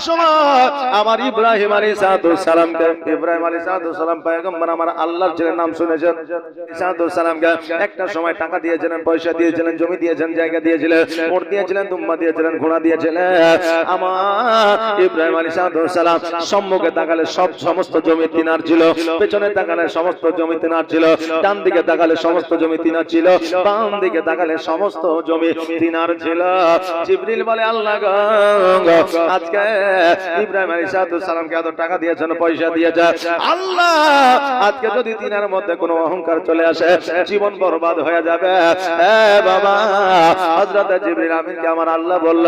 সময় আমার ইব্রাহিম আলাইহিস সালামকে, ইব্রাহিম আলাইহিস সালাম পয়গম্বর আমার আল্লাহর ছেলের নাম শুনেছেন, সালামকে একটা সময় টাকা দিয়েছিলেন, পয়সা দিয়েছিলেন, জমি দিয়েছেন, জায়গা দিয়েছিলেন, উট দিয়েছিলেন, দুম্বা দিয়েছিলেন, ঘোড়া দিয়েছিলেন। আমার ইব্রাহিম আলাইহিস সালাম সম্মুখে তাকালে সব সমস্ত জমি তিনার ছিল, পেছনে তাকালে সমস্ত জমি তিনার ছিল, ডান দিকে তাকালে সমস্ত জমি তিনার ছিল, বাম দিকে তাকালে সমস্ত জমি তিনার ছিল। জিবরিল বলে আল্লাহ গো, আজকে ইব্রাহিম আলাইহিস সালামকে এত টাকা দিয়েছেন, পয়সা দিয়েছেন, আল্লাহ আজকে যদি তিনার মধ্যে কোনো অহংকার চলে আসে জীবন বরবাদ হয়ে যাবে। বাবা হযরত জিবরিল আমিনকে আমার আল্লাহ বলল,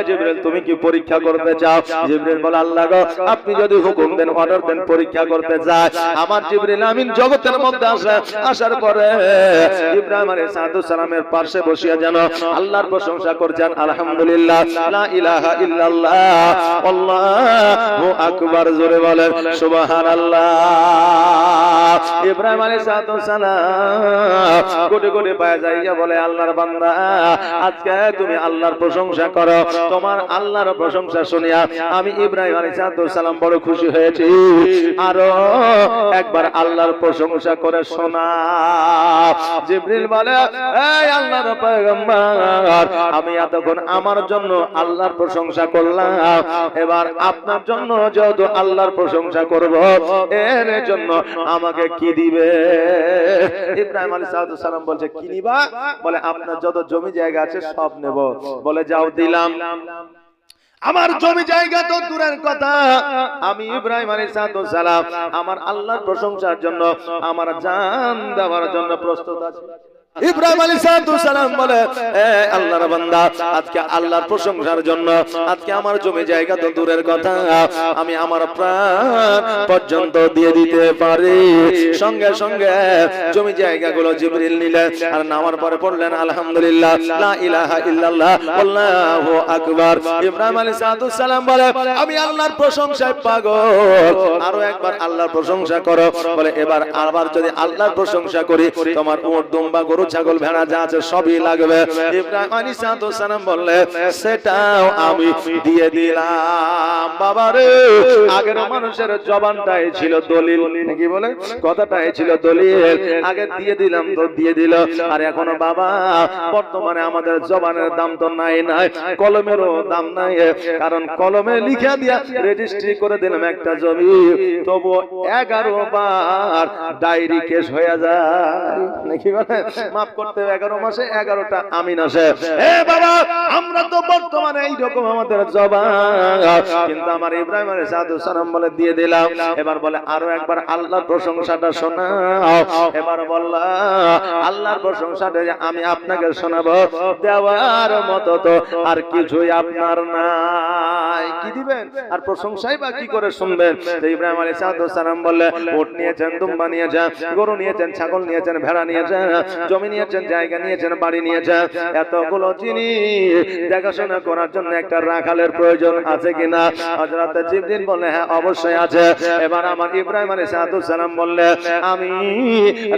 জিবরিল তুমি কি পরীক্ষা করতে চাও? জিবরিল বলে আল্লাহ গো, আপনি যদি হুকুম দেন, অর্ডার দেন, পরীক্ষা করতে যায়। আমার জিবরিল আমিন জগতের মধ্যে আসার পরে ইব্রাহিম আলাইহিস সালামের পাশে বসিয়া যেন আল্লাহর প্রশংসা করছেন, আলহামদুলিল্লাহ, লা ইলাহা ইল্লাল্লাহ, আল্লাহু আকবার, জোরে বলেন সুবহানাল্লাহ। ইব্রাহিম আলাইহিস সালাম কোটি কোটি পায়ে যাইয়া বলে আল্লাহর বান্দা, আজকে তুমি আল্লাহর প্রশংসা করো, তোমার আল্লাহর প্রশংসা শুনিয়া আমি ইব্রাহিম আলাইহিস সালাম বড় খুশি হয়েছি, আরো একবার আল্লাহর প্রশংসা করে শোনাও। জিবরিল বলে, এই আল্লাহর পয়গম্বর, আমি এতক্ষণ আমার জন্য আল্লাহর প্রশংসা করলাম, এবার আপনার জন্য যত আল্লাহর প্রশংসা করব, এর জন্য আমাকে কি দিবে? ইব্রাহিম আলাইহিস সালাম বলছে, কি নিবা? বলে আপনার যত জমি জায়গা আছে সব নেব। বলে যাও, দিলাম। আমার জমি জায়গা তো দূরের কথা, আমি ইব্রাহিম আলাইহিস সালাম আমার আল্লাহর প্রশংসার জন্য আমার জান দেওয়ার জন্য প্রস্তুত আছি। ইব্রাহিম আলাইহিস সালাম বলে, আল্লাহর বান্দা, আজকে আল্লাহর প্রশংসার জন্য আজকে আমার জমি জায়গা তো দূরের কথা, আমি আমার প্রাণ পর্যন্ত দিয়ে দিতে পারি। সঙ্গে সঙ্গে জমি জায়গাগুলো জিবরিল নিলেন, আর নামার পরে পড়লেন আলহামদুলিল্লাহ, লা ইলাহা ইল্লাল্লাহ, আল্লাহু আকবার। ইব্রাহিম আলাইহিস সালাম বলে, আমি আল্লাহর প্রশংসায় পাগল, আরো একবার আল্লাহর প্রশংসা করো। বলে এবার আবার যদি আল্লাহর প্রশংসা করি, তোমার উট, দুম্বা, গরু, ছাগল, ভেড়া যা আছে সবই লাগবে। ইব্রাহিম আলাইহিস সালাম বললে, সেটাও আমি দিয়ে দিলাম। বাবারে, আগের মানুষের জবানটাই ছিল দলিল, নাকি বলে কথাটাই ছিল দলিল, আগে দিয়ে দিলাম তো দিয়ে দিল। আর এখনো বাবা বর্তমানে আমাদের জবানের দাম তো নাই, কলমেরও দাম নাই, কারণ কলমে লিখে দিয়া রেজিস্ট্রি করে দিলাম একটা জমি, তবু 11 বার ডায়েরি কেস হয়ে যায়, নাকি বলে মাফ করতে 11 মাসে 11টা আমিন আসে। বাবা, আমরা তো বর্তমানে এইরকম আমাদের জবান, কিন্তু আমার ইব্রাহিম আলাইহিস সালাম বলে দিয়ে দিলাম। এবার বলে আরো একবার আল্লাহর প্রশংসাটা শোনাও। এবার বললা, আল্লাহর প্রশংসাটা আমি আপনাকে শোনাবো, দেওয়ার মতো তো আর কিছুই আপনার নাই, কি দিবেন আর প্রশংসাই বা কি করে শুনবেন? ইব্রাহিম আলাইহিস সালাম বললে, উট নিয়েছেন, দুম্বা নিয়েছেন, গরু নিয়েছেন, ছাগল নিয়েছেন, ভেড়া নিয়েছেন, জমি নিয়েছেন, জায়গা নিয়েছেন, বাড়ি নিয়েছেন, এতগুলো জিনিস দেখাশোনা করার জন্য একটা রাখালের প্রয়োজন আছে কিনা? হযরত জিবরিল বলে, হ্যাঁ অবশ্যই আছে। এবার আমার ইব্রাহিম আলাইহিস সালাম বললে, আমি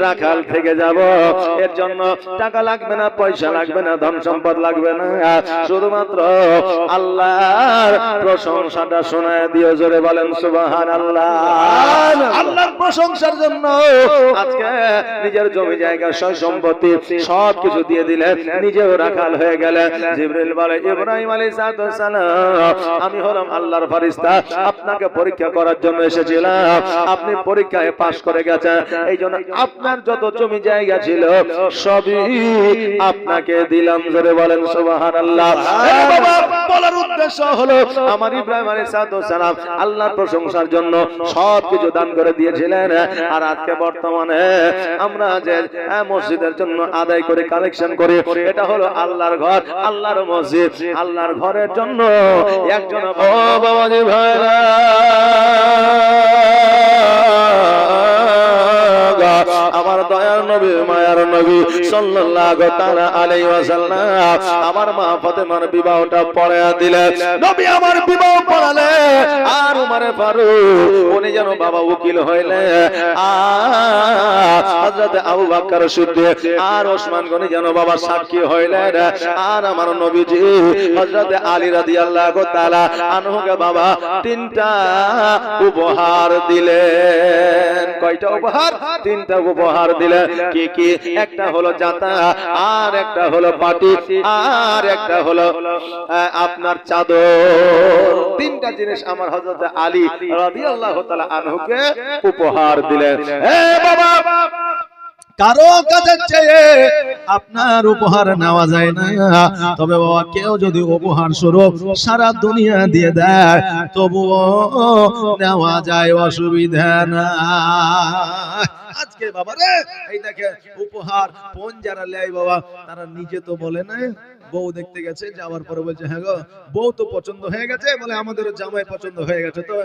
রাখাল থেকে যাব, এর জন্য টাকা লাগবে না, পয়সা লাগবে না, ধন সম্পদ লাগবে না, শুধুমাত্র আল্লাহর প্রশংসাটা শোনায় দিও, জোরে বলেন সুবহানাল্লাহ। আল্লাহর প্রশংসার জন্য আজকে নিজের জমি জায়গা, সয় সম্পত্তি সব কিছু দিয়ে দিলেন, নিজেও রাখাল হয়ে গেলেন। জিবরিল বলে, ইব্রাহিম আলাইহিস সালাম, আমি হলাম আল্লাহর ফেরেশতা, আপনাকে পরীক্ষা করার জন্য এসেছিলাম, আপনি পরীক্ষায় পাশ করে গেছেন, এই জন্য আপনার যত জমি জায়গা ছিল সবই আপনাকে দিলাম, জোরে বলেন সুবহানাল্লাহ। বাবা, বলার উদ্দেশ্য হলো আমার ইব্রাহিম আলাইহিস সালাম আল্লাহর প্রশংসার জন্য সব কিছু দান করে দিয়েছিলেন, আর আজকে বর্তমানে আমরা যে মসজিদের জন্য আদায় করে কালেকশন করি, এটা হলো আল্লাহর ঘর, আল্লাহর মসজিদ, আল্লাহর ঘরের জন্য একজন বাবাজি ভাইরা আমার দয়ার নবী, মায়ার নবী নবী সাল্লাল্লাহু তাআলা আলাইহি ওয়াসাল্লাম আমার মা ফাতেমার বিবাহটা পড়ায়া দিলেন। নবী আমার বিবাহ পড়ালেন আর উমর ফারুক উনি যেন বাবা উকিল হইলেন, আর হযরত আবু বকর সিদ্দিক আর ওসমান গনি যেন বাবা সাক্ষী হইলেন, আর আমার নবীজি হযরত আলী রাদিয়াল্লাহু তাআলা আনহুকে বাবা তিনটা উপহার দিলেন। কয়টা উপহার? তিনটা উপহার দিলেন। কি কি? একটা হলো জাতা, আর একটা হলো পাটি, আর একটা হলো আপনার চাদর। তিনটা জিনিস আমার হযরত আলী রাদিয়াল্লাহু তাআলা আনহুকে উপহার দিলেন। হে বাবা, কারো কাছে চেয়ে আপনার উপহার নেওয়া যায় না, তবে বাবা কেউ যদি উপহার স্বরূপ সারা দুনিয়া দিয়ে দেয় তবুও নেওয়া যায়, অসুবিধা না। আজকে বাবা রে এই দেখে উপহার কোন যারা লেয় বাবা, তারা নিজে তো বলে না, বউ দেখতে গেছে, যাওয়ার পরে বলছে হ্যাঁ গো বউ তো পছন্দ হয়ে গেছে, বলে আমাদের জামাই পছন্দ হয়ে গেছে, তো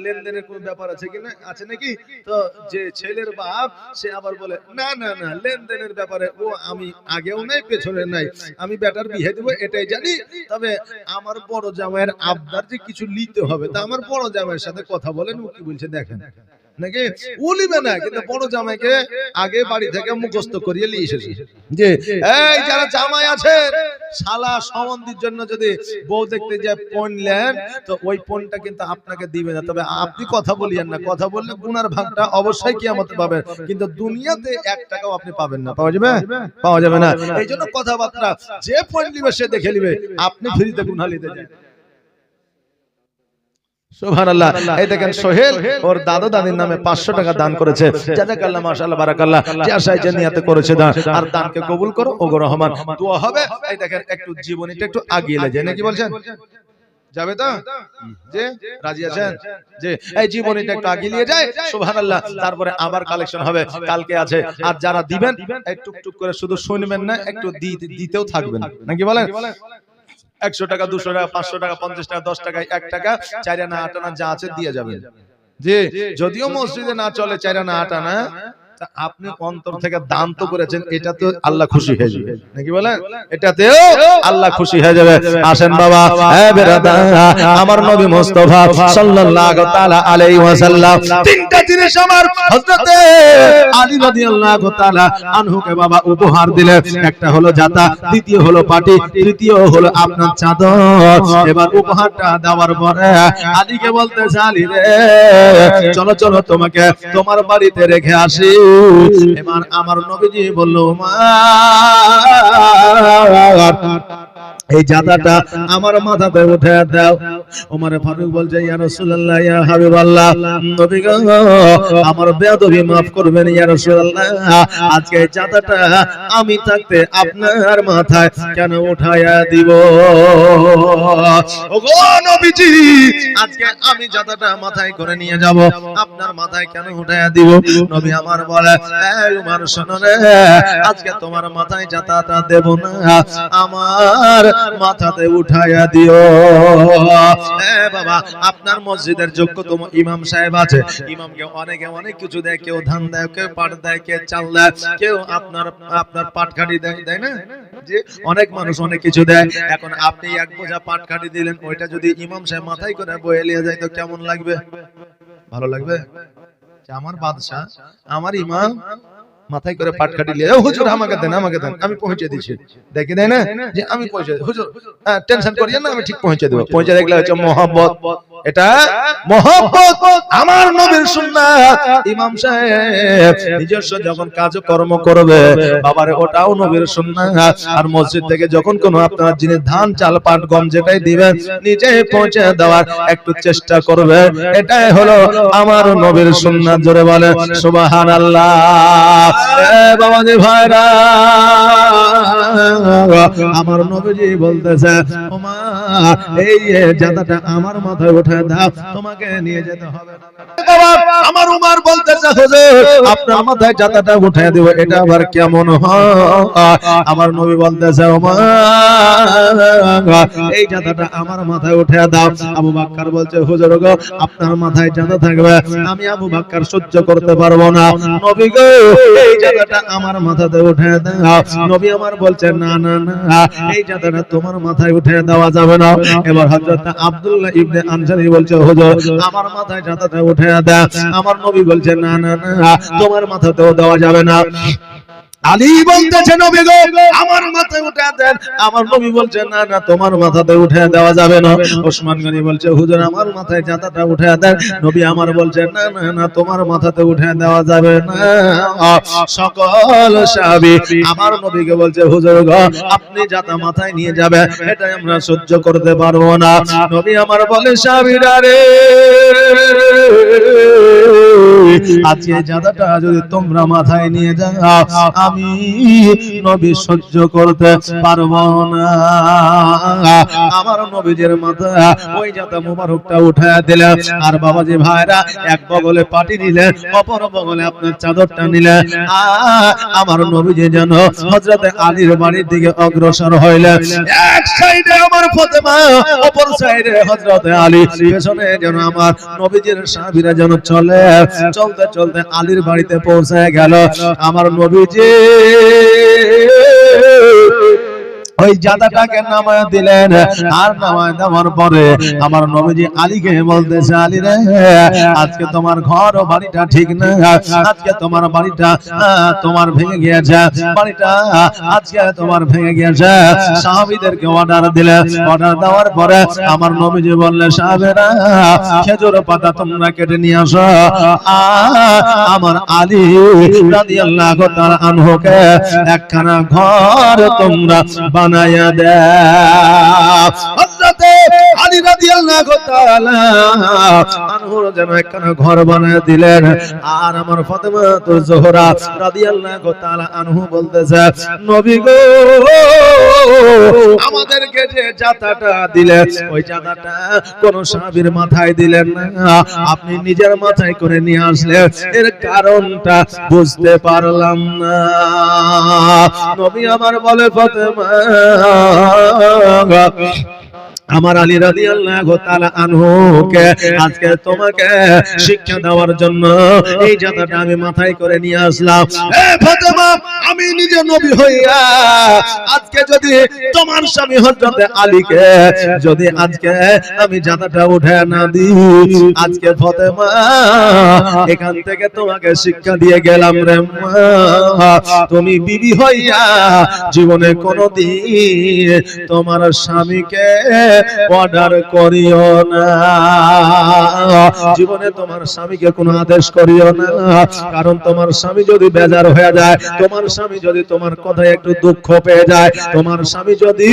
লেনদেনের কোন ব্যাপার আছে কি না, আছে নাকি? তো যে ছেলের বাপ সে আবার বলে না না না, লেনদেনের ব্যাপারে ও আমি আগেও নাই পেছনে নাই, আমি বেটার বিয়ে দেবো এটাই জানি, তবে আমার বড় জামাইয়ের আবদার যে কিছু নিতে হবে, তা আমার বড় জামাইয়ের সাথে কথা বলেন, ও কি বলছে দেখেন নাকি। উলিবে না, কিন্তু বড় জামাইকে আগে বাড়ি থেকে মুখস্থ করিয়ে নিয়ে এসেছে যে এই যারা জামাই আছে শালা সম্বন্ধের জন্য যদি বউ দেখতে যায় পণ নেন, তো ওই পণটা কিন্তু আপনাকে দিবে না, তবে আপনি কথা বলিয়েন না, কথা বললে গুনার ভাগটা অবশ্যই কিয়ামতে পাবেন, কিন্তু দুনিয়াতে 1 টাকাও আপনি পাবেন না। পাওয়া যাবে? পাওয়া যাবে না। এই জন্য কথাবার্তা যে পণ নিবে সে দেখে নিবে, আপনি ফ্রিতে গুনাহ নিতে যান। সুবহানাল্লাহ। এই দেখেন সোহেল ওর দাদা দাদির নামে 500 টাকা দান করেছে, জাযাকাল্লাহ মাশাআল্লাহ বারাকাল্লাহ, যে আশায় যে নিয়তে করেছে দান, আর দানকে কবুল করো ওগো রহমান, দোয়া হবে। এই দেখেন একটু জীবনীটা একটু আগিয়ে যায় নাকি বলছেন, যাবে তো যে রাজি আছেন যে এই জীবনীটা একটু আগিয়ে নিয়ে যায়, সুবহানাল্লাহ। তারপরে আবার কালেকশন হবে, কালকে আছে। আর যারা দিবেন এই টুকটুক করে শুধু শুনবেন না, একটু দিতেও থাকবেন নাকি বলেন। 100 টাকা 200 টাকা 500 টাকা 50 টাকা 10 টাকা 1 টাকা 4 আনা 8 আনা যা আছে দিয়ে যাবেন। যে যদিও মসজিদে না চলে 4 আনা 8 আনা, আপনি অন্তর থেকে দান তো করেছেন, এটা তো আল্লাহ খুশি হয়ে যাবে নাকি বলেন, এটাতেও আল্লাহ খুশি হয়ে যাবে। আসেন বাবা, হে বেরাদা, আমার নবী মুস্তাফা সাল্লাল্লাহু তাআলা আলাইহি ওয়াসাল্লাম তিনটা জিনিস আমার হযরতে আলী রাদিয়াল্লাহু তাআলা আনহুকে বাবা উপহার দিলেন। একটা হলো জাতা, দ্বিতীয় হলো পাটি, তৃতীয় হলো আপনার চাদর। এবার উপহারটা দেওয়ার পরে আলীকে বলতেছে আলী রে চলো চলো তোমাকে তোমার বাড়িতে রেখে আসি। এবার আমার নবীজি বলল মা এই জাতাটা আমার মাথাতে উঠে দাও। ওমর ফারুক বলছে ইয়া রাসূলুল্লাহ ইয়া হাবিবাল্লাহ, নবী গো আমার বেয়াদবি maaf করবেন ইয়া রাসূলুল্লাহ, আজকে এই জাতাটা আমি থাকতে আপনার মাথায় কেন উঠায়া দিব? ওগো নবীজি আজকে আমি জাতাটা মাথায় করে নিয়ে যাব, আপনার মাথায় কেন উঠায়া দিব? নবী আমার বলে এই ওমর শোনো রে, আজকে তোমার মাথায় জাতাটা দেব না, আমার মাথাতে উঠায়া দিও। বাবা আপনার মসজিদের যোগ্যতম ইমাম সাহেব আছে, ইমামকে অনেকে অনেক কিছু দেয়, কেউ ধান দেয়, কেউ পাট দেয়, কেউ চাল দেয়, কেউ আপনার পাটকাঠি দেয় না, যে অনেক মানুষ অনেক কিছু দেয়। এখন আপনি এক বোঝা পাটকাঠি দিলেন, ওইটা যদি ইমাম সাহেব মাথায় করে বয়ে নিয়ে যায় তো কেমন লাগবে? ভালো লাগবে? আমার বাদশা আমার ইমাম মাথায় করে পাটকাঠি নিয়ে হুজুর আমাকে দেন আমি পৌঁছে দিচ্ছি, দেখে দেয় না যে আমি পৌঁছে হুজুর টেনশন করিয়েন না, আমি ঠিক পৌঁছে দেব। পৌঁছে দেখলে হচ্ছে মহব্বত, এটা মহব্বত আমার নবীর সুন্নাত। ইমাম সাহেব নিজস্ব যখন কাজকর্ম করবে বাবারে ওটাও নবীর সুন্নাত। আর মসজিদ থেকে যখন কোনো আপনার জিনিস ধান চাল পাট গম যেটাই দিবেন নিজে পৌঁছে দেওয়ার একটু চেষ্টা করবে, এটাই হলো আমার নবীর সুন্নাত। জোরে বলে সুবহানাল্লাহ। বাবাজি ভাইরা আমার নবীজি বলতেছে ওমর এই জাদাটা আমার মাথায় উঠে দাও, তোমাকে নিয়ে যেতে হবে না। আমার উমর বলতেছে হুজুর আপনার মাথায় জাদাটা উঠে দেব, এটা আবার কেমন হয়? আমার নবী বলতেছে ওমর এই জাদাটা আমার মাথায় উঠে দাও। আবু বকর বলছে হুজুর গো আপনার মাথায় জাদা থাকবে, আমি আবু বকর সহ্য করতে পারবো না। নবী গো এই জাদাটা আমার মাথাতে উঠে দাও। নবী আমার বলছে না না না এই জাদাটা তোমার মাথায় উঠে দেওয়া যাবে না। এবার হযরত আব্দুল্লাহ ইবনে আনসারী বলছে হুজুর আমার মাথায় জাদাটা উঠে দাও। আমার নবী বলছে না না না তোমার মাথাতেও দেওয়া যাবে না। আলী বলতেছে নবী গো আমার মাথায় উঠে দেন। আমার নবী বলছে না না তোমার মাথাতে উঠে দেওয়া যাবে না। ওসমান গনি বলছে হুজুর আমার মাথায় জাদাটা উঠে দেন। নবী আমার বলছে না না না তোমার মাথাতে উঠে দেওয়া যাবে না। সকল সাহাবী আমার নবীকে বলছে হুজুর গো আপনি জাদা মাথায় নিয়ে যাবেন, এটা আমরা সহ্য করতে পারবো না। নবী আমার বলে সাহাবীরা রে আজকে জাদাটা যদি তোমরা মাথায় নিয়ে যাও আমি নবী সহ্য করতে পারবো না। আমার নবীজির মাথা ওই জাদা মুবারকটা উঠায় দিলেন। আর বাবাজি ভাইরা এক বগলে পাটি নিলেন, অপর বগলে আপনার চাদরটা নিলেন। আমার নবীজি যেন হযরত আলীর বাড়ির দিকে অগ্রসর হইলেন। এক সাইডে আমার ফাতেমা, অপর সাইডে হযরত আলী, পেছনে যেন আমার নবীজির সাহাবীরা যেন চলে চলতে চলতে আলীর বাড়িতে পৌঁছায় গেল। আমার নবীজি ওই জাদাটাকে নামায় দিলেন। আর নামায় দেওয়ার পরে আমার নবীজি আলীকে বলতেছে আলী রে আজকে তোমার ঘর ও বাড়িটা ঠিক না, আজকে তোমার বাড়িটা তোমার ভেঙে গিয়েছে, বাড়িটা আজকে তোমার ভেঙে গিয়েছে। সাহাবীদেরকে অর্ডার দিলেন। অর্ডার দেওয়ার পরে আমার নবীজি বললেন সাহাবেরা খেজুর পাতা তোমরা কেটে নিয়ে আসো। আমার আলী রাদিয়াল্লাহু তাআলা আনহুকে একখানা ঘর তোমরা বানায়া দাও। হযরত আলী রাদিয়াল্লাহু তাআলা আনহুর যেন একখানা ঘর বানায়া দিলেন। আর আমার ফাতেমা জোহরা রাদিয়াল্লাহু তাআলা আনহু বলতেছে নবী গো আমাদেরকে যে জাতাটা দিলেন ওই জাতাটা কোন সাহাবীর মাথায় দিলেন না, আপনি নিজের মাথায় করে নিয়ে আসলেন, এর কারণটা বুঝতে পারলাম না। নবী আমার বলে ফাতেমা আমার আলী রাদিয়াল্লাহু তাআলা আনহুকে আজকে তোমাকে শিক্ষা দেওয়ার জন্য এই জাতাটা আমি মাথায় করে নিয়ে আসলাম। এ ফাতেমা আমি নিজে নবী হইয়া আজকে যদি তোমার স্বামী হযরত আলীকে যদি আজকে আমি জাতাটা উঠে না দিই, আজকে ফাতেমা এখান থেকে তোমাকে শিক্ষা দিয়ে গেলাম রে মা, তুমি বিবি হইয়া জীবনে কোনোদিন তোমার স্বামীকে অর্ডার করিও না, জীবনে তোমার স্বামীকে কোনো আদেশ করিও না। কারণ তোমার স্বামী যদি বেজার হয়ে যায়, তোমার স্বামী যদি তোমার কথায় একটু দুঃখ পেয়ে যায়, তোমার স্বামী যদি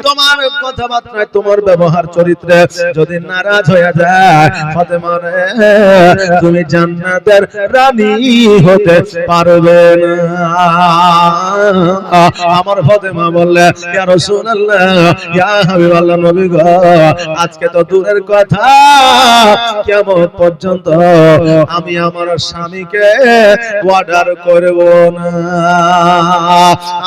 তোমার কথাবার্তায় তোমার ব্যবহার চরিত্রে যদি নারাজ হয়ে যায়, ফাতেমা রে তুমি জান্নাতের রানী হতে পারবে না। আমার ফাতেমা বললে ইয়া রাসূলুল্লাহ ইয়া হাবিবাল্লাহ নবী গো আজকে তো দূরের কথা কিয়ামত পর্যন্ত আমি আমার স্বামীকে অর্ডার করব না।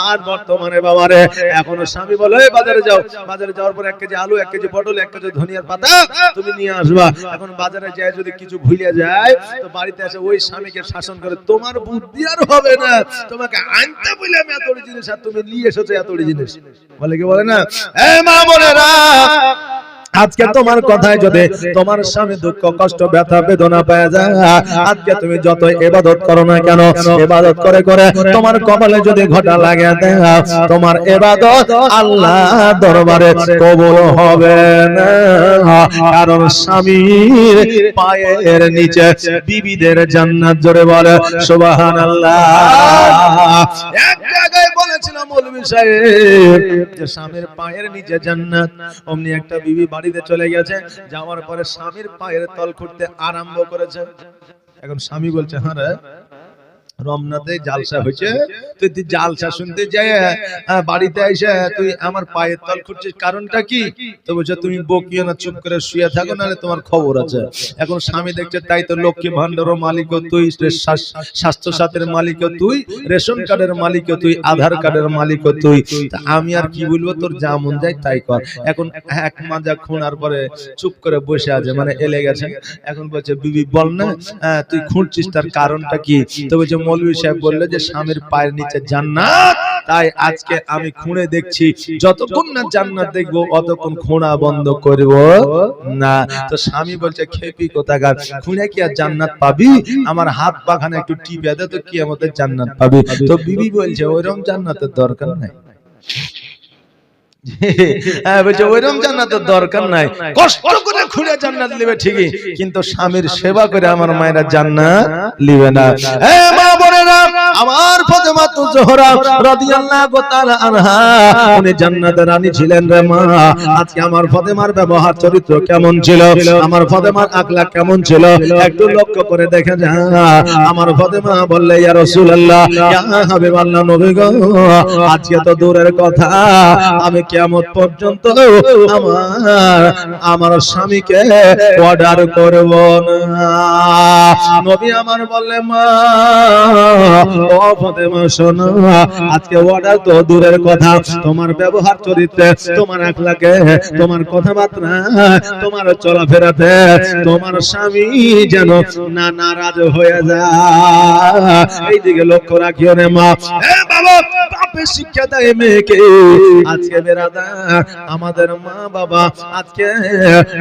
আর বর্তমানে বাবারে এখন স্বামী বলে বাজারে যাও, বাজারে যাওয়ার পর 1 কেজি আলু 1 কেজি পটল 1 কেজি ধনিয়ার পাতা তুমি নিয়ে আসবা। এখন বাজারে যায় যদি কিছু ভুলে যায় তো বাড়িতে এসে ওই স্বামীকে শাসন করে তোমার বুদ্ধি আর হবে না, তোমাকে আনতে বলে আমি এতটি জিনিস আর তুমি নিয়ে এসেছো এতটি জিনিস, বলে কি বলে না? এ মা বোনেরা আজকে তোমার কথায় যদি তোমার স্বামী দুঃখ কষ্ট ব্যথা বেদনা পেয়ে যায়, আজকে তুমি যত ইবাদত করো না কেন, ইবাদত করে করে তোমার কপালে যদি ঘটা লাগে দেয়, তোমার ইবাদত আল্লাহ দরবারে কবুল হবে না। কারণ স্বামীর পায়ের নিচে বিবিদের জান্নাত, জোরে বলে সুবহানাল্লাহ। এক জায়গায় বলেছিল মৌলভী সাহেব যে স্বামীর পায়ের নিচে জান্নাত, অমনি একটা বিবি বাড়িতে চলে গেছে, যাওয়ার পরে স্বামীর পায়ের তল খুঁড়তে আরম্ভ করেছে। এখন স্বামী বলছে হ্যাঁ রে রমনাতে জালসা হয়েছে, তুই জালসা শুনতে যাই বাড়িতে এসে তুই আমার পায়ের তল খুঁজছিস, কারণটা কি? তো বলছে তুমি বকিও না, চুপ করে শুয়ে থাকো, নাহলে তোমার খবর আছে। এখন স্বামী দেখছে তাই তো লক্ষ্মী ভান্ডারের মালিকও তুই, স্বাস্থ্য সাথীর মালিকও তুই, রেশন কার্ডের মালিকও তুই, আধার কার্ডের মালিকও তুই, আমি আর কি বলবো, তোর যা মন যায় তাই কর। এখন এক মাজা খুঁড়ার পরে চুপ করে বসে আছে, মানে এলে গেছে। এখন বলছে বিবি বল না, তুই খুঁড়ছিস তার কারণটা কি? তো বলছে মৌলভী সাহেব বললো যে স্বামীর পায়ের নিচে জান্নাত, তাই আজকে আমি খুঁড়ে দেখছি, যতক্ষণ না জান্নাত দেখবো অতক্ষণ খোঁড়া বন্ধ করব না। তো স্বামী বলছে খেপি কোথাকার, খুঁড়ে কি আর জান্নাত পাবি? আমার হাত পাখানে একটু টিপে দে তো কিয়ামতের জান্নাত পাবি। তো বিবি বলছে ওইরকম জান্নাতের দরকার নাই। বলছে ওইরকম জান্নাতের দরকার নাই, কষ্ট করে খুঁড়ে জান্নাত নেবে ঠিকই, কিন্তু স্বামীর সেবা করে আমার মায়েরা জান্নাত নেবে না। মা বোনেরা, আমার ফাতেমা তো জোহরা রাদিয়াল্লাহু তাআলা আনহা উনি জান্নাতের রানী ছিলেন রে মা। আজকে আমার ফাতেমার ব্যবহার চরিত্র কেমন ছিল, আমার ফাতেমার আখলাক কেমন ছিল, একটু লক্ষ্য করে দেখে যা। আমার ফাতেমা বললে ইয়া রাসূলুল্লাহ, ইয়া হাবিবাল্লাহ, নবী গো, আজকে তো দূরের কথা, আমি কিয়ামত পর্যন্ত আমার স্বামীকে অর্ডার করব না। নবী আমার বললে মা ও ফাতেমা শোনো, আজকে অর্ডার তো দূরের কথা, তোমার ব্যবহার চরিত্রে, তোমার আখলাকে, তোমার কথাবার্তা, তোমার চলাফেরাতে তোমার স্বামী যেন না নারাজ হয়ে যায়, এইদিকে লক্ষ্য রাখিও রে মা। বাবা, বাপের শিক্ষা দেয় মেয়েকে। আজকে বেরাদার, আমাদের মা বাবা আজকে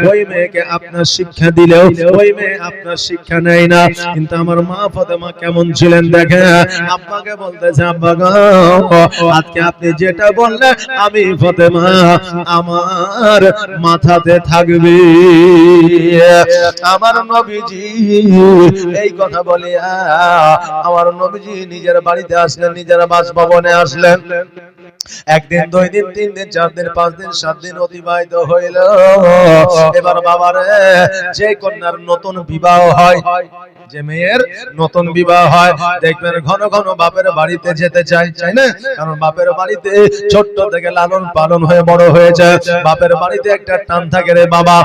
ওই মেয়েকে আপনার শিক্ষা দিলেও ওই মেয়ে আপনার শিক্ষা নেয় না। কিন্তু আমার মা ফাতেমা কেমন ছিলেন দেখেন, আব্বাকে বলতেছে আব্বা গো, আজকে আপনি যেটা বললেন আমি ফাতেমা আমার মাথাতে থাকবে। আমার নবীজি এই কথা বলে আমার নবীজি নিজের বাড়িতে আসলেন, নিজের বাসভবনে আসলেন। একদিন, দুই দিন, তিন দিন, চার দিন, পাঁচ দিন, সাত দিন অতিবাহিত হইল। এবার বাবারে, যে কন্যার নতুন বিবাহ হয়, যে মেয়ের নতুন বিবাহ হয়, দেখবেন ঘন ঘন বাপের বাড়িতে যেতে চাই, চাই না? কারণ বাপের বাড়িতে ছোট্ট থেকে লালন পালন হয়ে বড় হয়েছে, বাপের বাড়িতে একটা টান থাকে রে বাবা।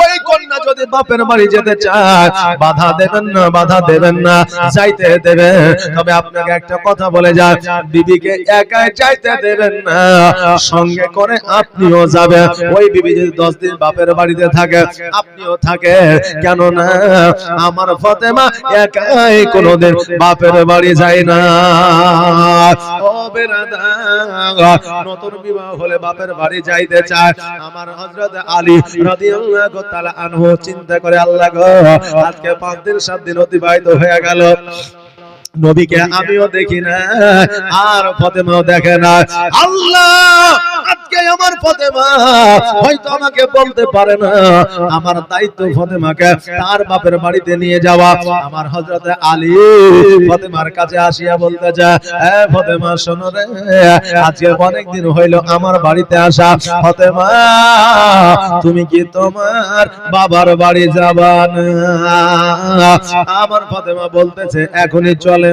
ওই কন্যা যদি বাপের বাড়ি যেতে চায়, বাধা দেবেন না, বাধা দেবেন না, যাইতে দেবে। তবে আপনাকে একটা কথা বলে যায়, বিবিকে একাই চাইতে দেবেন না, সঙ্গে করে আপনিও যাবেন। ওই বিবি যদি 10 দিন বাপের বাড়িতে থাকে, আপনিও থাকে, কেন না আমার ফাতেমা একাই কোনোদিন বাপের বাড়ি যায় না। ও বেরাদার, নতুন বিবাহ হলে বাপের বাড়ি যাইতে চায়। আমার হযরত আলী রাদিয়াল্লাহু তাআলা আনহু চিন্তা করে, আল্লাহ গো, আজকে 5 দিন 7 দিন অতিবাহিত হয়ে গেল, নবীকে আমিও দেখি না, আর ফাতেমাও দেখে না। আল্লাহ, আজকে আমার ফাতেমা হয়তো আমাকে বলতে পারে না, আমার দায়িত্ব ফাতেমাকে তার বাপের বাড়িতে নিয়ে যাওয়া। আমার হযরত আলী ফাতেমার কাছে আসিয়া বলতে যায়, এ ফাতেমা শোনো রে, আজকে অনেক দিন হইল আমার বাড়িতে আসা, ফাতেমা তুমি কি তোমার বাবার বাড়ি যাবা না? আমার ফাতেমা বলতেছে এখনই চলে।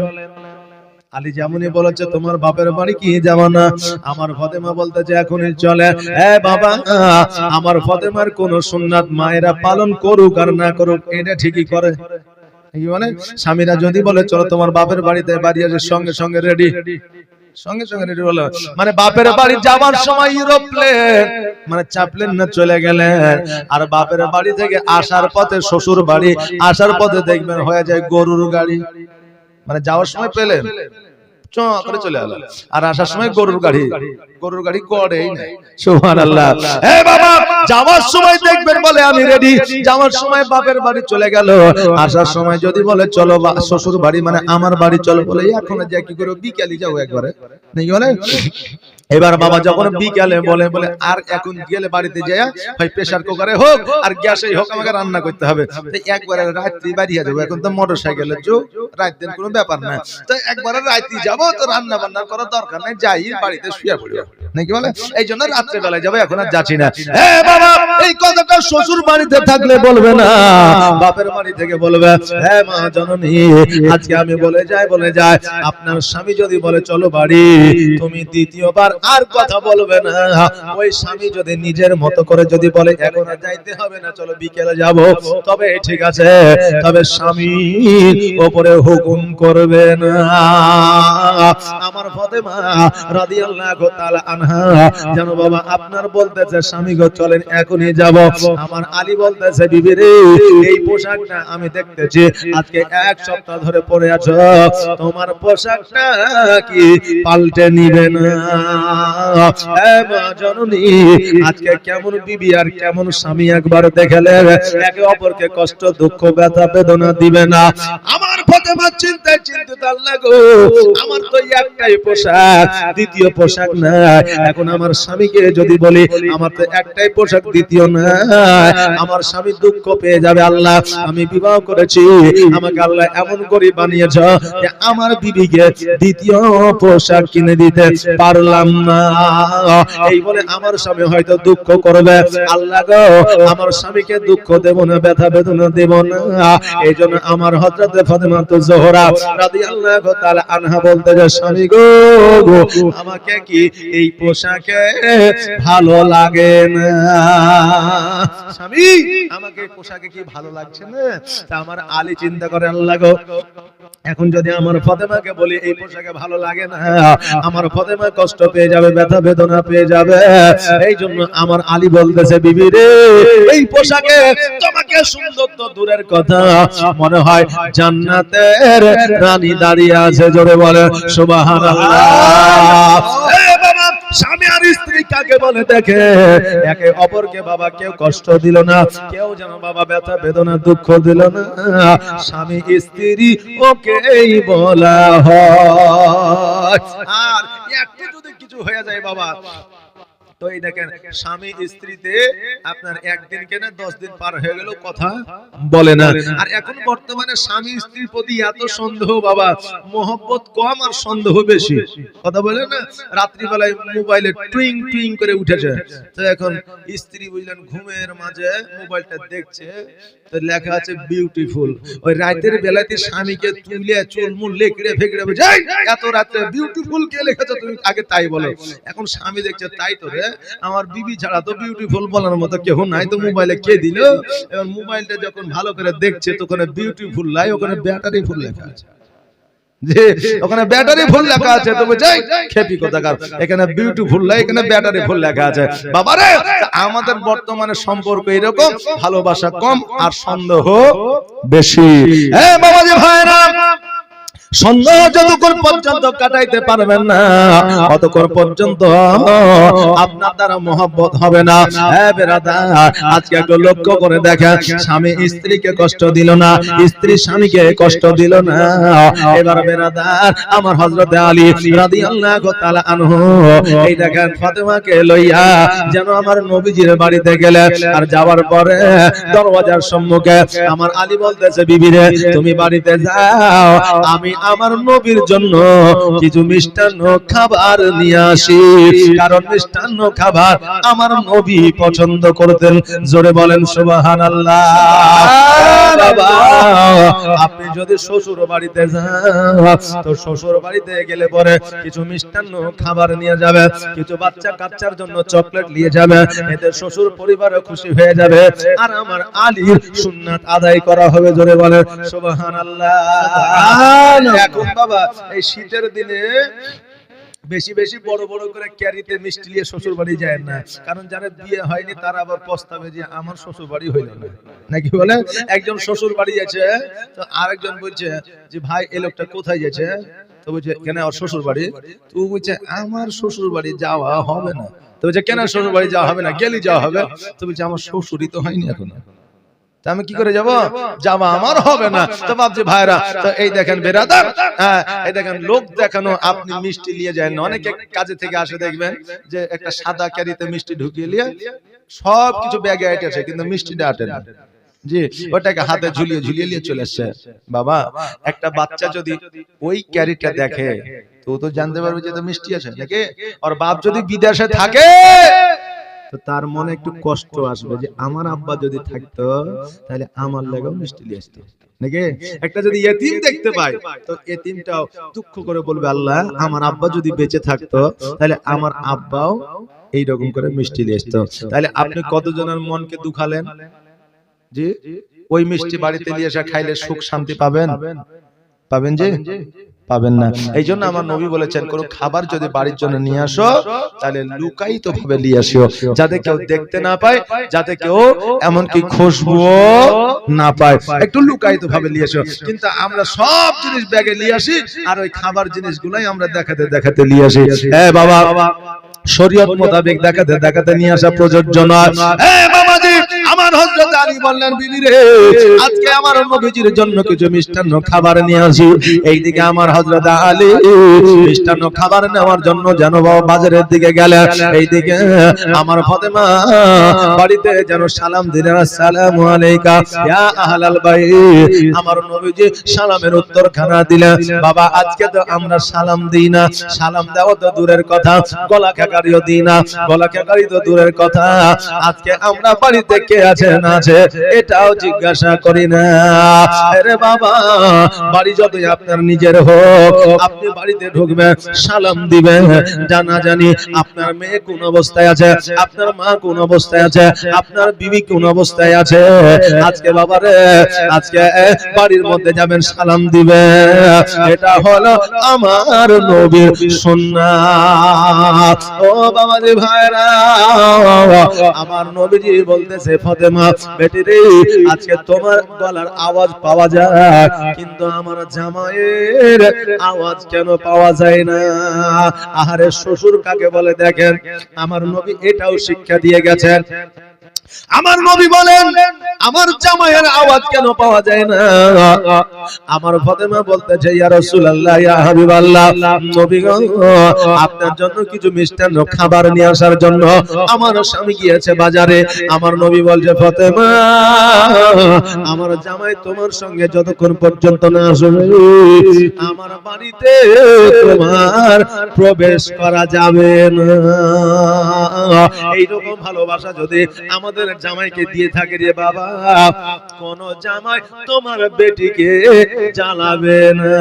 আলী যেমনই বলেছে তোমার বাপের বাড়ি কি যাবা না, আমার ফাতেমা বলতেছে এখনই চলে। এ বাবা, আমার ফাতেমার কোন সুন্নাত মায়েরা পালন করুক আর না করুক, এটা ঠিকই করে। মানে স্বামীরা যদি বলে চলো তোমার বাপের বাড়িতে, বাড়ি আসে সঙ্গে সঙ্গে রেডি, সঙ্গে সঙ্গে রেডি হলো। মানে বাপের বাড়ি যাবার সময় ইউরোপ্লেন, মানে চাপলেন না চলে গেলেন, আর বাপের বাড়ি থেকে আসার পথে, শ্বশুর বাড়ি আসার পথে দেখবেন হয়ে যায় গরুর গাড়ি। মানে যাওয়ার সময় পেলেন করে চলে এলো, আর আসার সময় গরুর গাড়ি, গরুর গাড়ি করেই নাই। সুবহানাল্লাহ। হে বাবা, যাওয়ার সময় দেখবেন বলে আমি রেডি, যাওয়ার সময় বাপের বাড়ি চলে গেল, আসার সময় যদি বলে চলো শ্বশুর বাড়ি, মানে আমার বাড়ি চলো, বলে এখন যা কি করে বিকালে যাও একবারে, নাকি বলে। এবার বাবা যখন বিকালে বলে বলে আর এখন গেলে বাড়িতে যায় ভাই প্রেসার কুকারে হোক আর গ্যাসেই হোক আমাকে রান্না করতে হবে, একবারে রাত্রি বাড়িয়ে যাবো, এখন তো মোটর সাইকেলের যুগ, রাত দিন কোনো ব্যাপার না, তো একবারে রাত্রি যাবো, তো রান্না বান্না করার দরকার নেই, যাই বাড়িতে শুয়ে পড়বো, নাকি বলে। এই জন্য রাত্রে বেলায় যাবো, এখন আর যাচ্ছি না। বাবা এই কথাটা শ্বশুর বাড়িতে থাকলে বলবে না, বাপের বাড়ি থেকে বলবে, হ্যাঁ মা জননী, আজকে আমি বলে যাই আপনার স্বামী যদি বলে চলো বাড়ি, তুমি দ্বিতীয়বার আর কথা বলবে না। ওই স্বামী যদি নিজের মতো করে যদি বলে এখন আর যাইতে হবে না, চলো বিকেলে যাব, তবে ঠিক আছে, তবে স্বামীর উপরে হুকুম করবে না। আমার ফাতেমা রাদিয়াল্লাহু তাআলা আনহা জানো বাবা, আপনার বলতেছে স্বামী গো চলেন এখনই যাব, আমার আলী বলতেছে বিবি রে, এই পোশাকটা আমি দেখতেছি আজকে এক সপ্তাহ ধরে পরে আছো, তোমার পোশাকটা কি পাল্টে নিবে না? এ মা জননী, আজকে কেমন বিবি আর কেমন স্বামী একবার দেখলে একে অপরকে কষ্ট দুঃখ ব্যথা বেদনা দিবে না। আমার ফাতেমা চিন্তায় চিন্তিত, আল্লাহ গো, আমার তো একটাই পোশাক, দ্বিতীয় পোশাক নাই। এখন আমার স্বামীকে যদি বলি আমার তো একটাই পোশাক, দ্বিতীয় নাই, আমার স্বামী দুঃখ পেয়ে যাবে। আল্লাহ, আমি বিবাহ করেছি, আমাকে আল্লাহ এমন করে বানিয়েছ যে আমার বিবিকে দ্বিতীয় পোশাক কিনে দিতে পারলাম না। এই বলে আমার স্বামী হয়তো দুঃখ করবে। আল্লাহ গো, আমার স্বামীকে দুঃখ দেব না, ব্যথা বেদনা দেব না। এই জন্য আমার হযরত ফাতেমা জোহরা রাদিয়াল্লাহু তাআলা আনহা বলতে যে স্বামী গো, আমাকে কি এই পোশাকে ভালো লাগে না? স্বামী, আমাকে এই পোশাকে কি ভালো লাগছে না? তা আমার আলী চিন্তা করে, আল্লাহ গো, এখন যদি আমার ফাতেমাকে বলি এই পোশাকে ভালো লাগে না, আমার ফাতেমা কষ্ট পেয়ে যাবে, ব্যথা বেদনা পেয়ে যাবে। এই জন্য আমার আলী বলতেছে বিবি রে, এই পোশাকে তোমাকে সুন্দর তো দূরের কথা, মনে হয় জান্নাতের রানী দাঁড়িয়ে আছে। জোরে বলে সুবহানাল্লাহ। এ বাবা, স্বামী আর স্ত্রী কাকে বলে দেখে, একে অপরকে বাবা কেউ কষ্ট দিল না, কেউ যেন বাবা ব্যথা বেদনা দুঃখ দিল না, স্বামী স্ত্রী ওকেই বলা হয়। আর একটু যদি কিছু হয়ে যায় বাবা, তো এই দেখেন স্বামী স্ত্রীতে আপনার একদিন কেন 10 দিন পার হয়ে গেল কথা বলে না। আর এখন বর্তমানে স্বামী স্ত্রীর প্রতি এত সন্দেহ বাবা, মহব্বত কম আর সন্দেহ বেশি। কথা বলে না, রাত্রি বেলায় মোবাইলে টুইং টুইং করে উঠেছে, তো এখন স্ত্রী বুঝলেন ঘুমের মাঝে মোবাইলটা দেখছে, তো লেখা আছে বিউটিফুল। ওই রাতের বেলাতে স্বামীকে তুলে চুলমুল লেকড়ে ফেকড়ে বলছে, এত রাতে বিউটিফুল কে লিখেছো তুমি, আগে তাই বলো। এখন স্বামী দেখছে তাই তো রে, আমার বিবি ছাড়া তো বিউটিফুল বলার মতো কেউ নাই, তো মোবাইলে কে দিল? এবার মোবাইলটা যখন ভালো করে দেখছে তো ওখানে বিউটিফুল নাই, ওখানে ব্যাটারি ফুল লেখা আছে। যে ওখানে ব্যাটারি ফুল লেখা আছে, তো বলছে খেপি কোথাকার, এখানে বিউটিফুল নাই, এখানে ব্যাটারি ফুল লেখা আছে। বাবারে, আমাদের বর্তমানে সম্পর্ক এরকম, ভালোবাসা কম আর সন্দেহ বেশি। হ্যাঁ বাবাজি ভাইরা, সন্দেহ যতক্ষণ পর্যন্ত কাটাইতে পারবেন না, ততক্ষণ পর্যন্ত আপনার দ্বারা মহব্বত হবে না। হ্যাঁ বেরাদার, আজকে একটু লক্ষ্য করে দেখেন, স্বামী স্ত্রীকে কষ্ট দিল না, স্ত্রী স্বামীকে কষ্ট দিল না। এবার বেরাদার, আমার হযরত আলী রাদিয়াল্লাহু তাআলা আনহু এই দেখেন ফাতেমাকে লইয়া যেন আমার নবীজির বাড়িতে গেলেন, আর যাওয়ার পরে দরওয়াজার সম্মুখে আমার আলী বলতেছে বিবি রে, তুমি বাড়িতে যাও, আমি আমার নবীর জন্য কিছু মিষ্টান্ন খাবার নিয়ে আসি, কারণ মিষ্টান্ন খাবার আমার নবী পছন্দ করতেন। জোরে বলেন সুবহানাল্লাহ। বাবা, আপনি যদি শ্বশুর বাড়িতে যান, তো শ্বশুর বাড়িতে গেলে পরে কিছু মিষ্টান্ন খাবার নিয়ে যাবে, কিছু বাচ্চা কাচ্চার জন্য চকলেট নিয়ে যাবে, এতে শ্বশুর পরিবারও খুশি হয়ে যাবে, আর আমার আলীর সুন্নাত আদায় করা হবে। জোরে বলেন সুবহানাল্লাহ। এখন বাবা, এই শীতের দিনে বেশি বেশি বড় বড় করে ক্যারিতে মিষ্টি নিয়ে শ্বশুর বাড়ি যায় না, কারণ যারা বিয়ে হয়নি তারা আবার পস্তাবে যে আমার শ্বশুর বাড়ি হইল না, নাকি বলে? একজন শ্বশুর বাড়ি যাচ্ছে, তো আরেকজন বলছে যে ভাই এই লোকটা কোথায় যাচ্ছে, তো বলছে কেন ওর শ্বশুর বাড়ি, তো বলছে আমার শ্বশুর বাড়ি যাওয়া হবে না, তো বলছে কেন শ্বশুর বাড়ি যাওয়া হবে না, গেলি যাওয়া হবে, তো বলছে আমার শ্বশুরই তো হয়নি এখনো, আমি কি করে যাব, যাওয়া আমার হবে না। তো ভাবছি ভাইরা, তো এই দেখেন বেরাদার, এই দেখেন লোক দেখানো, আপনি মিষ্টি নিয়ে যায় না, অনেকে কাজে থেকে আসে দেখবেন যে একটা সাদা ক্যারিতে মিষ্টি ঢুকিয়ে নিয়ে সব কিছু ব্যাগে আইটেছে, কিন্তু মিষ্টিটা আটে না, জি ওটাকে হাতে ঝুলিয়ে ঝুলিয়ে নিয়ে চলে আসছে। বাবা, একটা বাচ্চা যদি ওই ক্যারিটা দেখে তো তো জানতে পারবে যে তো মিষ্টি আছে নাকি। আর বাপ যদি বিদেশে থাকে তো তার মনে একটু কষ্ট আসবে যে আমার আব্বা যদি থাকতো তাহলে আমার লেগেও মিষ্টি নিয়ে আসতো নাকি। একটা যদি এতিম দেখতে পায় তো এতিমটাও দুঃখ করে বলবে আল্লাহ আমার আব্বা যদি বেঁচে থাকতো তাহলে আমার আব্বাও এইরকম করে মিষ্টি নিয়ে আসতো। তাহলে আপনি কতজনের মনকে দুখালেন যে ওই মিষ্টি বাড়িতে নিয়ে এসে খাইলে সুখ শান্তি পাবেন? পাবেন যে পাবেন না। এই জন্য আমার নবী বলেছেন কোন খাবার যদি বাড়ির জন্য নিয়ে আসো তাহলে লুকায়িত ভাবে নিয়ে আসিও, যাতে কেউ দেখতে না পায়, যাতে কেউ এমনকি খুশবু না পায়, একটু লুকায়িত ভাবে নিয়ে আসো। কিন্তু আমরা সব জিনিস ব্যাগে নিয়ে আসি আর ওই খাবার জিনিসগুলাই আমরা দেখাতে দেখাতে নিয়ে আসি। হ্যাঁ বাবা, শরীয়ত মোতাবেক দেখাতে দেখাতে নিয়ে আসা প্রযোজ্য নয়। হ্যাঁ বাবাজি, আমার হযরত আলী বললেন বিবি রে আজকে আমার নবীজির জন্য কিছু মিষ্টান্ন খাবার নিয়ে আসি। এইদিকে আমার হযরত আলী মিষ্টান্ন খাবার নেওয়ার জন্য যেন বাজারের দিকে গেলেন, এইদিকে আমার ফাতেমা বাড়িতে যেন সালাম দিলেন, আসসালামু আলাইকা ইয়া আহলাল বাইত। আমার নবীজি সালামের উত্তরখানা দিলেন। বাবা আজকে তো আমরা সালাম দিই না, সালাম দেওয়া তো দূরের কথা, গলা খেকারিও দিই না, গলা খেকারি তো দূরের কথা, আজকে আমরা বাড়িতে কে আছে না আছে এটাও জিজ্ঞাসা করি না। আরে বাবা বাড়ি যতই আপনার নিজের হোক, আপনি বাড়িতে ঢুকবেন সালাম দিবেন, জানা জানি আপনার মেয়ে কোন অবস্থায় আছে, আপনার মা কোন অবস্থায় আছে, আপনার বিবি কোন অবস্থায় আছে। আজকে বাবারে আজকে বাড়ির মধ্যে যাবেন সালাম দিবেন, এটা হলো আমার নবীর সুন্নাত। ও বাবাজি ভাইরা, আমার নবীজি বলতেছে ফাতেমা বেটি রে আজকে তোমার গলার আওয়াজ পাওয়া যায় কিন্তু আমার জামাইয়ের আওয়াজ কেন পাওয়া যায় না? আহারে শ্বশুর কাকে বলে দেখেন, আমার নবী এটাও শিক্ষা দিয়ে গেছেন। আমার নবী বলেন আমার জামাইয়ের আওয়াজ কেন পাওয়া যায় না? আমার ফাতেমা বলতেছে ইয়া রাসূলুল্লাহ ইয়া হাবিবাল্লাহ, নবী গো আপনার জন্য কিছু মিষ্টান্ন খাবার নিয়ে আসার জন্য আমার স্বামী গিয়েছে বাজারে। আমার নবী বলছে ফাতেমা আমার জামাই তোমার সঙ্গে যতক্ষণ পর্যন্ত না আসবে আমার বাড়িতে তোমার প্রবেশ করা যাবে না। এইরকম ভালোবাসা যদি আমাদের জামাইকে দিয়ে থাকে রে বাবা, কোন জামাই তোমার বেটিকে জ্বালাবে না।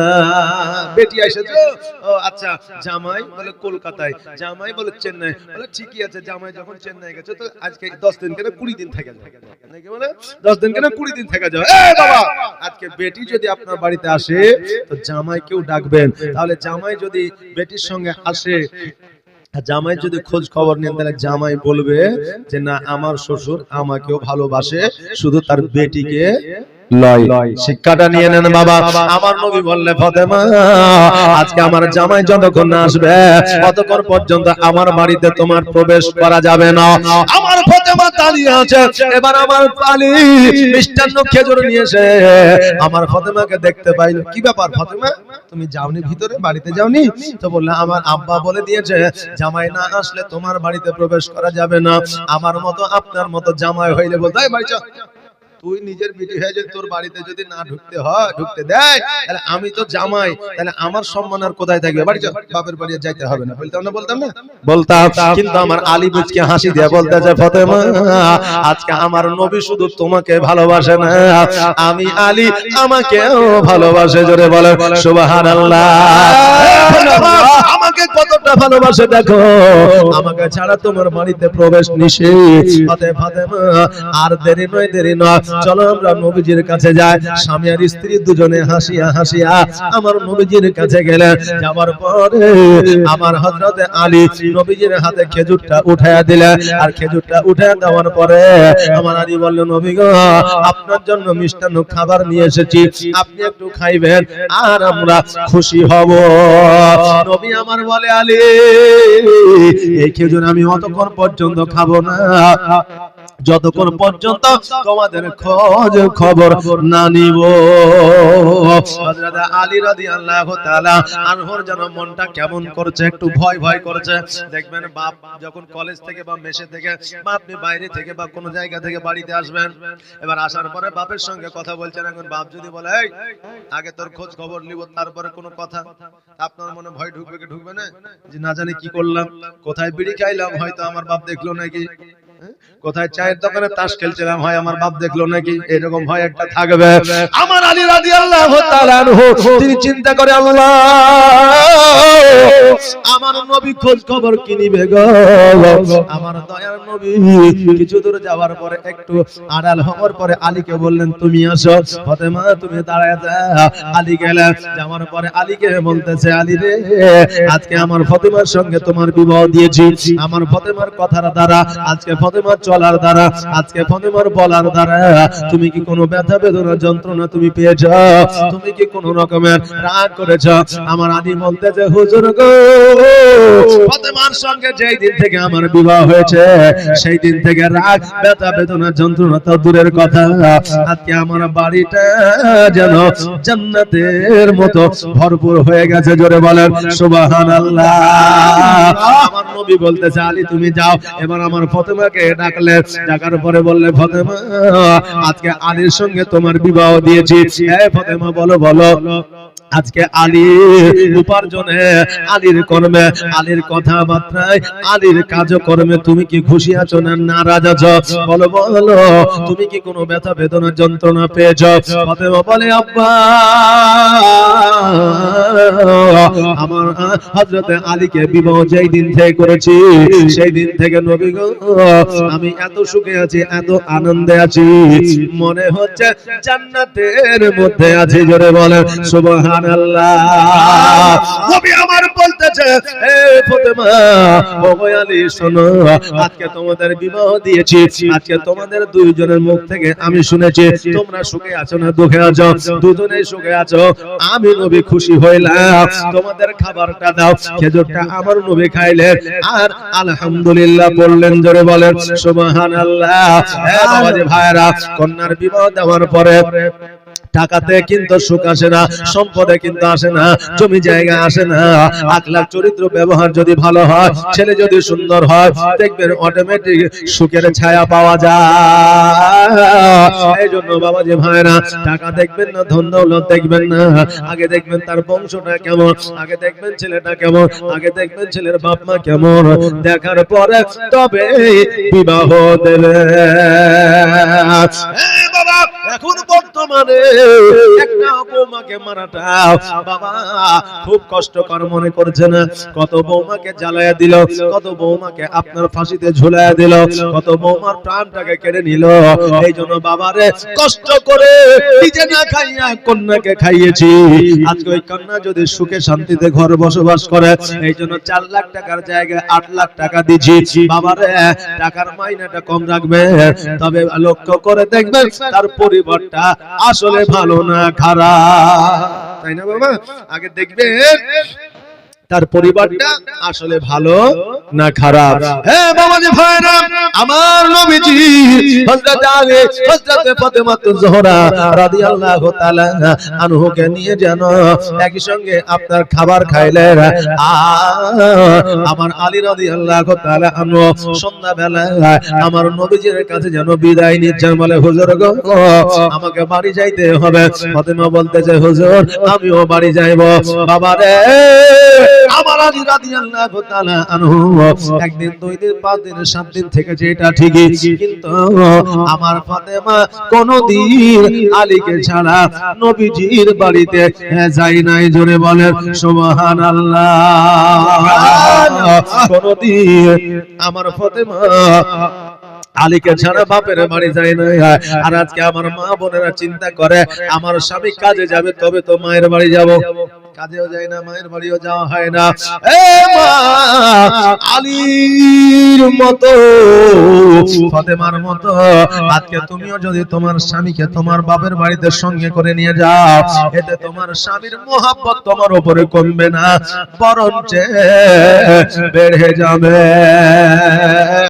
বেটি এসেছো, ও আচ্ছা জামাই বলে কলকাতায়, জামাই বলে চেন্নাই, বলে ঠিকই আছে জামাই যখন চেন্নাই গেছে তো আজকে 10 দিন কেন 20 দিন থেকে যাও, নাকি বলে 10 দিন কেন 20 দিন থেকে যাও। এই বাবা আজকে বেটি যদি আপনার বাড়িতে আসে তো জামাইকেও ডাকবেন, তাহলে জামাই যদি বেটির সঙ্গে আসে, জামাই যদি খোঁজ খবর নেন তাহলে জামাই বলবে যে না আমার শ্বশুর আমাকেও ভালোবাসে, শুধু তার বেটিকে লয়। শিক্ষাটা নিয়ে নেন বাবা। আমার নবী বললে ফাতেমা আজকে আমার জামাই যতক্ষণ না আসবে ততক্ষণ পর্যন্ত আমার বাড়িতে তোমার প্রবেশ করা যাবে না। আমার ফাতেমা দাঁড়িয়ে আছে, এবার আমার আলী মিষ্টান্ন খেজুর নিয়ে এসে আমার ফাতেমাকে দেখতে পাইল। কি ব্যাপার ফাতেমা তুমি যাওনি ভিতরে, বাড়িতে যাওনি? তো বললে আমার আব্বা বলে দিয়েছে জামাই না আসলে তোমার বাড়িতে প্রবেশ করা যাবে না। আমার মতো আপনার মতো জামাই হইলে বলতে বাড়ি চল, তুই নিজের বিটি হয়ে যদি তোর বাড়িতে যদি না ঢুকতে হয় ঢুকতে দেয় তাহলে আমি তো জামাই, তাহলে আমার সম্মান আর কোথায় থাকবে? বাড়ি চল, বাপের বাড়ি যাইতে হবে না। বলতাম না বলতাম না বলতাম, কিন্তু আমার আলী বুঝকে হাসি দিয়ে বলতেছে ফাতেমা আজকে আমার নবী শুধু তোমাকে ভালোবাসে না, আমি আলী আমাকেও ভালোবাসে। জোরে বলে সুবহানাল্লাহ। আমাকে কতটা ভালোবাসে দেখো, আমাকে ছাড়া তোমার বাড়িতে প্রবেশ নিষেধ। ফাতেমা আর দেরি নয় দেরি নয়, চলো আমরা নবীজির কাছে যাই। স্বামী আর স্ত্রী দুজনে হাসিয়া হাসিয়া আমার নবীজির কাছে গেলেন। যাওয়ার পরে আমার হযরত আলী নবীজির হাতে খেজুরটা উঠায়া দিলেন, আর খেজুরটা উঠায়া দেওয়ার পরে আমার আলী বলল নবী গো আপনার জন্য মিষ্টান্ন খাবার নিয়ে এসেছি, আপনি একটু খাইবেন আর আমরা খুশি হব। নবী আমার বলে আলী এই খেজুর আমি অতক্ষণ পর্যন্ত খাবো না যতক্ষণ পর্যন্ত তোমাদের খোঁজ খবর না নিব। হযরত আলী রাদিয়াল্লাহু তাআলা আনহুর যেন মনটা কেমন করছে, একটু ভয় ভয় করছে। দেখবেন বাপ যখন কলেজ থেকে বা মেসে থেকে বা আপনি বাইরে থেকে বা কোনো জায়গা থেকে বাড়িতে আসবেন, এবার আসার পরে বাপের সঙ্গে কথা বলছেন, এখন বাপ যদি বলে এই আগে তোর খোঁজ খবর নিব তারপরে কোনো কথা, আপনার মনে ভয় ঢুকবে কি ঢুকবে না? যে না জানি কি করলাম, কোথায় বিড়ি খাইলাম, হয়তো আমার বাপ দেখলো নাকি, কোথায় চায়ের দোকানে তাস খেলছিলাম, হয় আমার বাপ দেখলো নাকি, এরকম ভয় একটা থাকবে। আমার আলী রাদিয়াল্লাহু তাআলা আনহু তিনি চিন্তা করে, আল্লাহ আমার নবী খোঁজ খবর কি নিবে গো, আমার দয়ার নবী কিছু দূর যাওয়ার পরে একটু আড়াল হওয়ার পরে আলীকে বললেন, তুমি আসো ফাতেমা, তুমি দাঁড়ায় যাও। আলী গেলেন, যাওয়ার পরে আলীকে বলতেছে, আলী রে, আজকে আমার ফাতেমার সঙ্গে তোমার বিবাহ দিয়েছি, আমার ফাতেমার কথার দ্বারা, আজকে ফাতেমার চলার দ্বারা, আজকে ফাতেমার বলার দ্বারা তুমি কি কোনো ব্যথা বেদনা যন্ত্রণা তুমি পেয়েছ, তুমি কি কোনো রকমের রাগ করেছ? আমার আলী বলতেছে, হুজুর গো, ফাতেমার সঙ্গে যেই দিন থেকে আমার বিবাহ হয়েছে সেই দিন থেকে রাগ ব্যথা বেদনা যন্ত্রণা তো দূরের কথা, আজকে আমার বাড়িটা যেন জান্নাতের মতো ভরপুর হয়ে গেছে। জোরে বলেন সুবহানাল্লাহ। আমার নবী বলতেছে, আলী তুমি যাও। এবার আমার ফাতেমাকে ডাকলে, ডাকার পরে বললে, ফাতেমা আজকে আলীর সঙ্গে তোমার বিবাহ দিয়েছি। এই ফাতেমা বলো বলো, আজকে আলীর উপার্জনে, আলীর কর্মে, আলীর কথাবার্তায়, আলীর কাজকর্মে তুমি কি খুশি আছো না নারাজ আছো? বলো বলো, তুমি কি কোনো ব্যথা বেদনা যন্ত্রণা পেয়েছো? ফাতেমা বলে, আব্বা আমার হযরতে আলীকে বিবাহ যেই দিন থেকে করেছি সেই দিন থেকে নবী গো আমি এত সুখে আছি, এত আনন্দে আছি, মনে হচ্ছে জান্নাতের মধ্যে আছি। জোরে বলেন সুবহানাল্লাহ। নবী আমার বলতেছে, হে ফাতেমা, ও আলী শোনো, আজকে তোমাদের বিবাহ দিয়েছি, আজকে তোমাদের দুইজনের মুখ থেকে আমি শুনেছি তোমরা সুখে আছো না দুঃখে আছো, দুজনেই সুখে আছো। আমি নবী খুশি হইলাম, তোমাদের খাবারটা দাও। খেজুরটা আমার নবী খাইলেন আর আলহামদুলিল্লাহ বললেন। জোরে বলেন সুবহানাল্লাহ। হে বাবাজি ভাইরা, কন্যার বিবাহ দেওয়ার পরে টাকাতে কিন্তু সুখ আসে না, সম্পদে কিন্তু আসে না, জমি জায়গা আসে না, আখলাক চরিত্র ব্যবহার যদি ভালো হয়, ছেলে যদি সুন্দর হয়, দেখবেন অটোমেটিক সুখের ছায়া পাওয়া যায়। এই জন্য বাবাজি ভাইরা, টাকা দেখবেন না, ধন দৌলত দেখবেন না, আগে দেখবেন তার বংশটা কেমন, আগে দেখবেন ছেলেটা কেমন, আগে দেখবেন ছেলের বাপ মা কেমন, দেখার পরে তবে বিবাহ দেবে। বাবা এখন বর্তমানে একটা বৌমাকে মারাটা বাবা খুব কষ্টকর মনে করছে না? কত বৌমাকে জ্বালায়া দিল, কত বৌমাকে আপনার ফাঁসিতে ঝুলায়া দিল, কত বৌমার প্রাণটাকে কেড়ে নিল। এই জন্য বাবারে কষ্ট করে নিজে না খাইয়া কন্যাকে খাইয়েছি, আজকে ওই কন্যা যদি সুখে শান্তিতে ঘর বসবাস করে, এই জন্য 4 লাখ টাকার জায়গায় 8 লাখ টাকা দিচ্ছি। বাবারে টাকার মাইনাটা কম রাখবে, তবে লক্ষ্য করে দেখবেন তার পরিবারটা আসলে ভালো না খারাপ, তাই না বাবা? আগে দেখবেন তার পরিবারটা আসলে ভালো না খারাপ। হ্যাঁ বাবাজি ভাইরা, আমার নবীজি হযরত আলী, হযরত ফাতেমা যোহরা রাদিয়াল্লাহু তাআলা আনহুকে নিয়ে যেন একই সঙ্গে আপনার খাবার খাইলেন। আমার আলী রাদিয়াল্লাহু তাআলা আনহু সন্ধ্যাবেলা আমার নবীজির কাছে যেন বিদায় নিচ্ছেন, বলে হুজুর গো আমাকে বাড়ি যাইতে হবে। ফাতেমা বলতেছে, হুজুর আমিও বাড়ি যাইব। বাবারে আমার আলী রাদিয়াল্লাহু তাআলা আনহু একদিন 2 দিন 5 দিন 7 দিন থেকেছে, এটা ঠিকই, কিন্তু আমার ফাতেমা কোনদিন আলীকে ছাড়া নবীজির বাড়িতে যায় নাই। জোরে বলেন সুবহানাল্লাহ। কোনদিন আমার ফাতেমা আলীকে ছাড়া বাপের বাড়ি যায় না। আর আজকে আমার মা বোনেরা চিন্তা করে, আমার স্বামী কাজে যাবে তবে তো মায়ের বাড়ি যাব, কাজেও যায় না, মায়ের বাড়িও যাওয়া হয় না। এ মা, আলীর মতো ফাতেমার মতো আজকে তুমিও যদি তোমার স্বামীকে তোমার বাপের বাড়িতে সঙ্গে করে নিয়ে যাও, এতে তোমার স্বামীর মোহাব্বত তোমার উপরে কমবে না, বরঞ্চ বেড়ে যাবে।